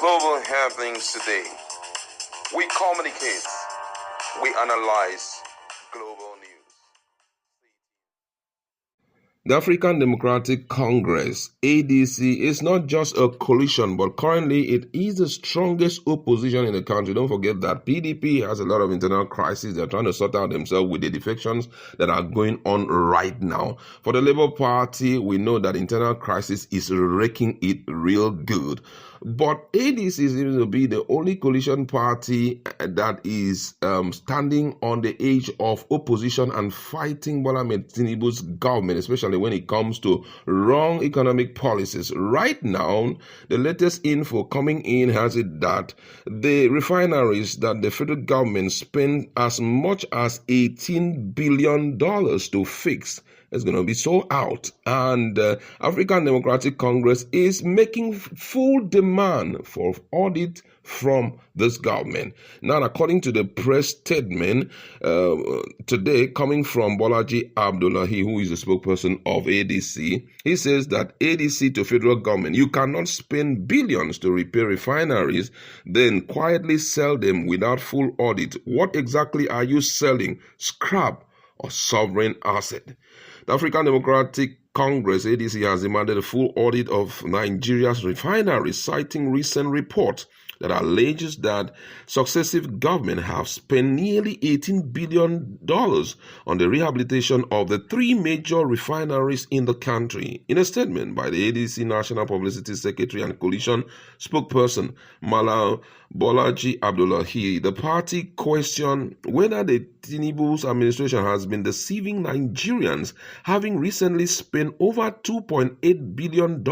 Global happenings today. We communicate. We analyze global news. The African Democratic Congress, ADC, is not just a coalition, but currently it is the strongest opposition in the country. Don't forget that PDP has a lot of internal crises. They're trying to sort out themselves with the defections that are going on right now. For the Labour Party, we know that internal crisis is wrecking it real good. But ADC seems to be the only coalition party that is standing on the edge of opposition and fighting Bola Ahmed Tinubu's government, especially when it comes to wrong economic policies. Right now, the latest info coming in has it that the refineries that the federal government spent as much as $18 billion to fix is going to be sold out, and African Democratic Congress is making full demand for audit from this government. Now, according to the press statement today coming from Bolaji Abdullahi, who is the spokesperson of ADC, he says that ADC to federal government, you cannot spend billions to repair refineries, then quietly sell them without full audit. What exactly are you selling? Scrap or sovereign asset? The African Democratic Congress, ADC, has demanded a full audit of Nigeria's refineries, citing recent reports that alleges that successive governments have spent nearly $18 billion on the rehabilitation of the three major refineries in the country. In a statement by the ADC National Publicity Secretary and Coalition spokesperson, Malam Bolaji Abdullahi, the party questioned whether the Tinubu's administration has been deceiving Nigerians, having recently spent over $2.8 billion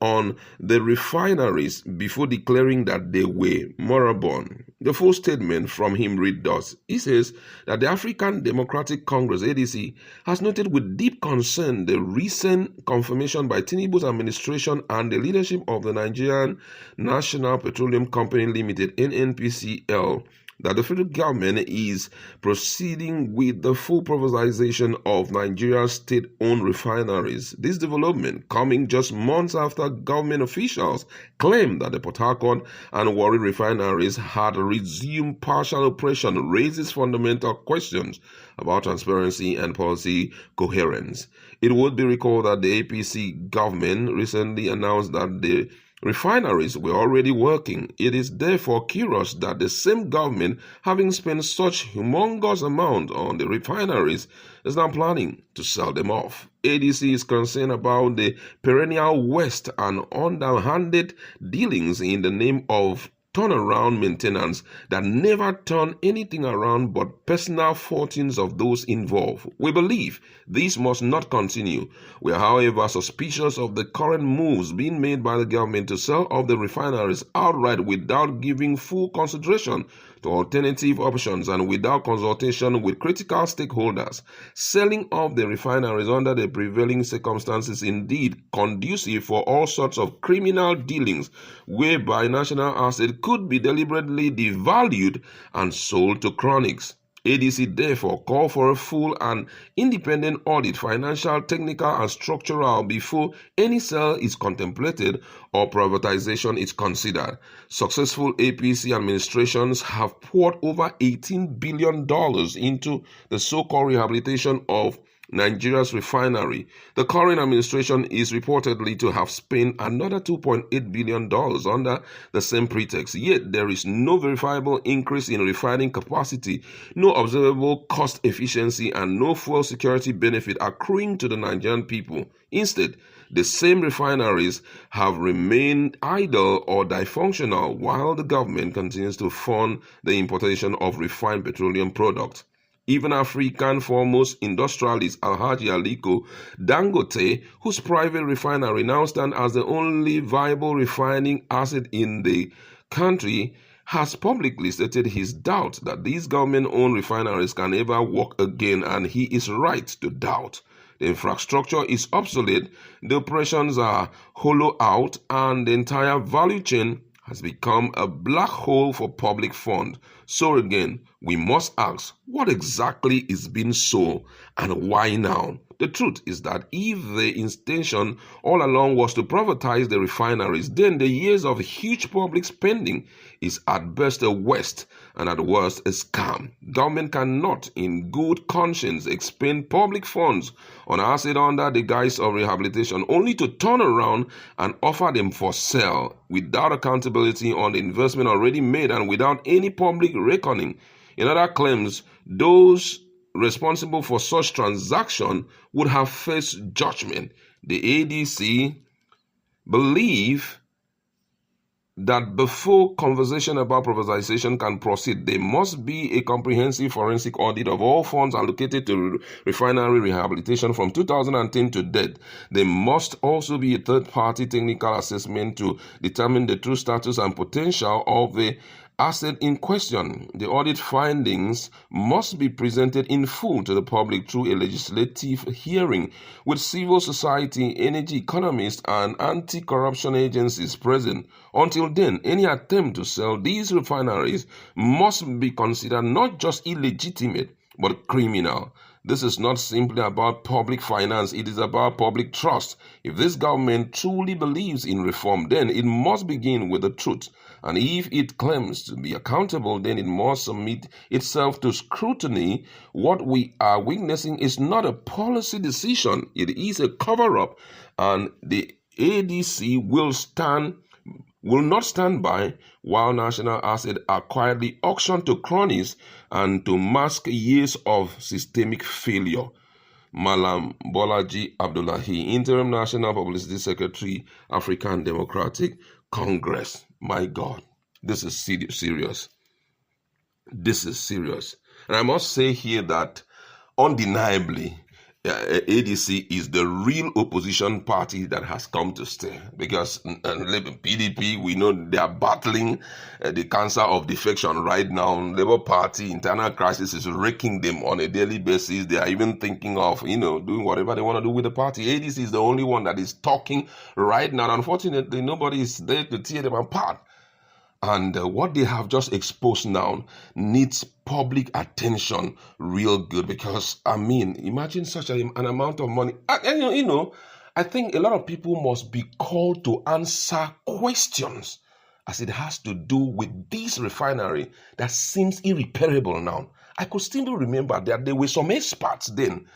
on the refineries before declaring that they were moribund. The full statement from him read thus. He says that the African Democratic Congress, ADC, has noted with deep concern the recent confirmation by Tinubu's administration and the leadership of the Nigerian National Petroleum Company Limited, NNPCL, that the federal government is proceeding with the full privatization of Nigeria's state-owned refineries. This development coming just months after government officials claimed that the Port Harcourt and Warri refineries had resumed partial operation raises fundamental questions about transparency and policy coherence. It would be recalled that the APC government recently announced that the refineries were already working. It is therefore curious that the same government, having spent such humongous amount on the refineries, is now planning to sell them off. ADC is concerned about the perennial waste and underhanded dealings in the name of turnaround maintenance that never turn anything around but personal fortunes of those involved. We believe this must not continue. We are, however, suspicious of the current moves being made by the government to sell off the refineries outright without giving full consideration to alternative options and without consultation with critical stakeholders. Selling off the refineries under the prevailing circumstances indeed conducive for all sorts of criminal dealings whereby national assets could be deliberately devalued and sold to Cronies. ADC therefore call for a full and independent audit, financial, technical, and structural, before any sale is contemplated or privatization is considered. Successful APC administrations have poured over $18 billion into the so-called rehabilitation of Nigeria's refinery. The current administration is reportedly to have spent another $2.8 billion under the same pretext, yet there is no verifiable increase in refining capacity, no observable cost efficiency, and no fuel security benefit accruing to the Nigerian people. Instead, the same refineries have remained idle or dysfunctional while the government continues to fund the importation of refined petroleum products. Even African foremost industrialist Alhaji Aliko Dangote, whose private refinery now stands as the only viable refining asset in the country, has publicly stated his doubt that these government-owned refineries can ever work again, and he is right to doubt. The infrastructure is obsolete, the operations are hollow out, and the entire value chain has become a black hole for public funds. So again, we must ask, What exactly is being sold and why now? The truth is that if the intention all along was to privatize the refineries, then the years of huge public spending is at best a waste and at worst a scam. Government cannot, in good conscience, expend public funds on asset under the guise of rehabilitation only to turn around and offer them for sale without accountability on the investment already made and without any public reckoning. In other claims, those responsible for such transaction would have faced judgment. The ADC believe that before conversation about privatization can proceed, there must be a comprehensive forensic audit of all funds allocated to refinery rehabilitation from 2010 to date. There must also be a third-party technical assessment to determine the true status and potential of the asset in question. The audit findings must be presented in full to the public through a legislative hearing with civil society, energy economists, and anti-corruption agencies present. Until then, any attempt to sell these refineries must be considered not just illegitimate, but criminal. This is not simply about public finance, it is about public trust. If this government truly believes in reform, then it must begin with the truth. And if it claims to be accountable, then it must submit itself to scrutiny. What we are witnessing is not a policy decision, it is a cover-up, and the ADC will not stand by while national assets are quietly auctioned to cronies and to mask years of systemic failure. Malam Bolaji Abdullahi, Interim National Publicity Secretary, African Democratic Congress. My God, this is serious. This is serious. And I must say here that undeniably, ADC is the real opposition party that has come to stay, because PDP, we know they are battling the cancer of defection right now. Labour Party internal crisis is raking them on a daily basis. They are even thinking of doing whatever they want to do with the party. ADC is the only one that is talking right now. Unfortunately, nobody is there to tear them apart. And what they have just exposed now needs public attention real good, because, imagine such an amount of money. I think a lot of people must be called to answer questions as it has to do with this refinery that seems irreparable now. I could still remember that there were some experts then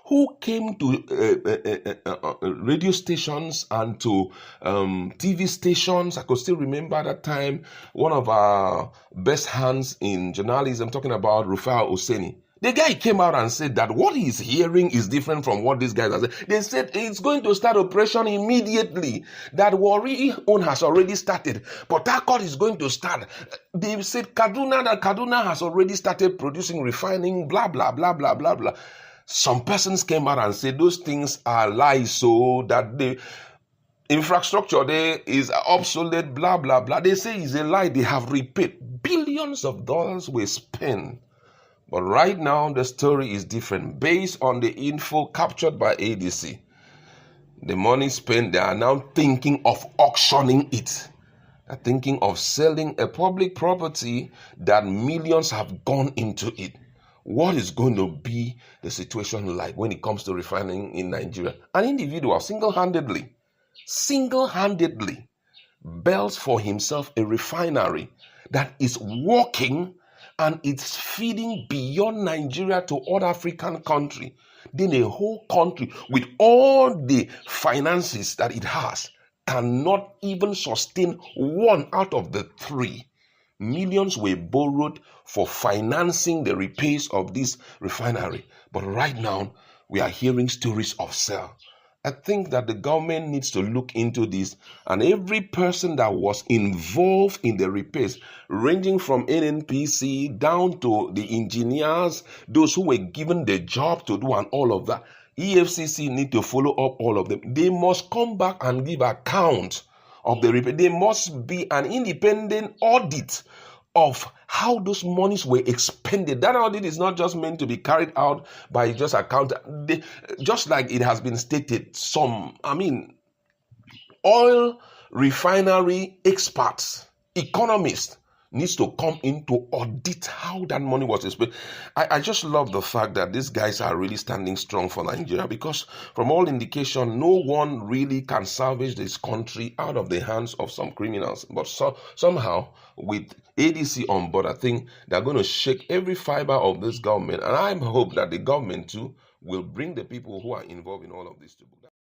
who came to radio stations and to TV stations. I could still remember that time, one of our best hands in journalism, talking about Rufai Oseni. The guy came out and said that what he's hearing is different from what these guys are saying. They said it's going to start operation immediately. That Warri own has already started. Port Harcourt is going to start. They said Kaduna has already started producing, refining, blah, blah, blah, blah, blah, blah. Some persons came out and said those things are lies, so that the infrastructure there is obsolete, blah, blah, blah. They say it's a lie. They have repaid. Billions of dollars were spent. But right now, the story is different. Based on the info captured by ADC, the money spent, they are now thinking of auctioning it. They're thinking of selling a public property that millions have gone into it. What is going to be the situation like when it comes to refining in Nigeria? An individual single-handedly builds for himself a refinery that is working and it's feeding beyond Nigeria to other African countries. Then a whole country with all the finances that it has cannot even sustain one out of the three. Millions were borrowed for financing the repairs of this refinery. But right now, we are hearing stories of sale. I think that the government needs to look into this, and every person that was involved in the repairs, ranging from NNPC down to the engineers, those who were given the job to do and all of that, EFCC need to follow up all of them. They must come back and give account of the repair. There must be an independent audit of how those monies were expended. That audit is not just meant to be carried out by just accountant. Just like it has been stated, oil refinery experts, economists, needs to come in to audit how that money was spent. I just love the fact that these guys are really standing strong for Nigeria, because from all indication, no one really can salvage this country out of the hands of some criminals. But somehow, with ADC on board, I think they're going to shake every fiber of this government. And I hope that the government too will bring the people who are involved in all of this to book.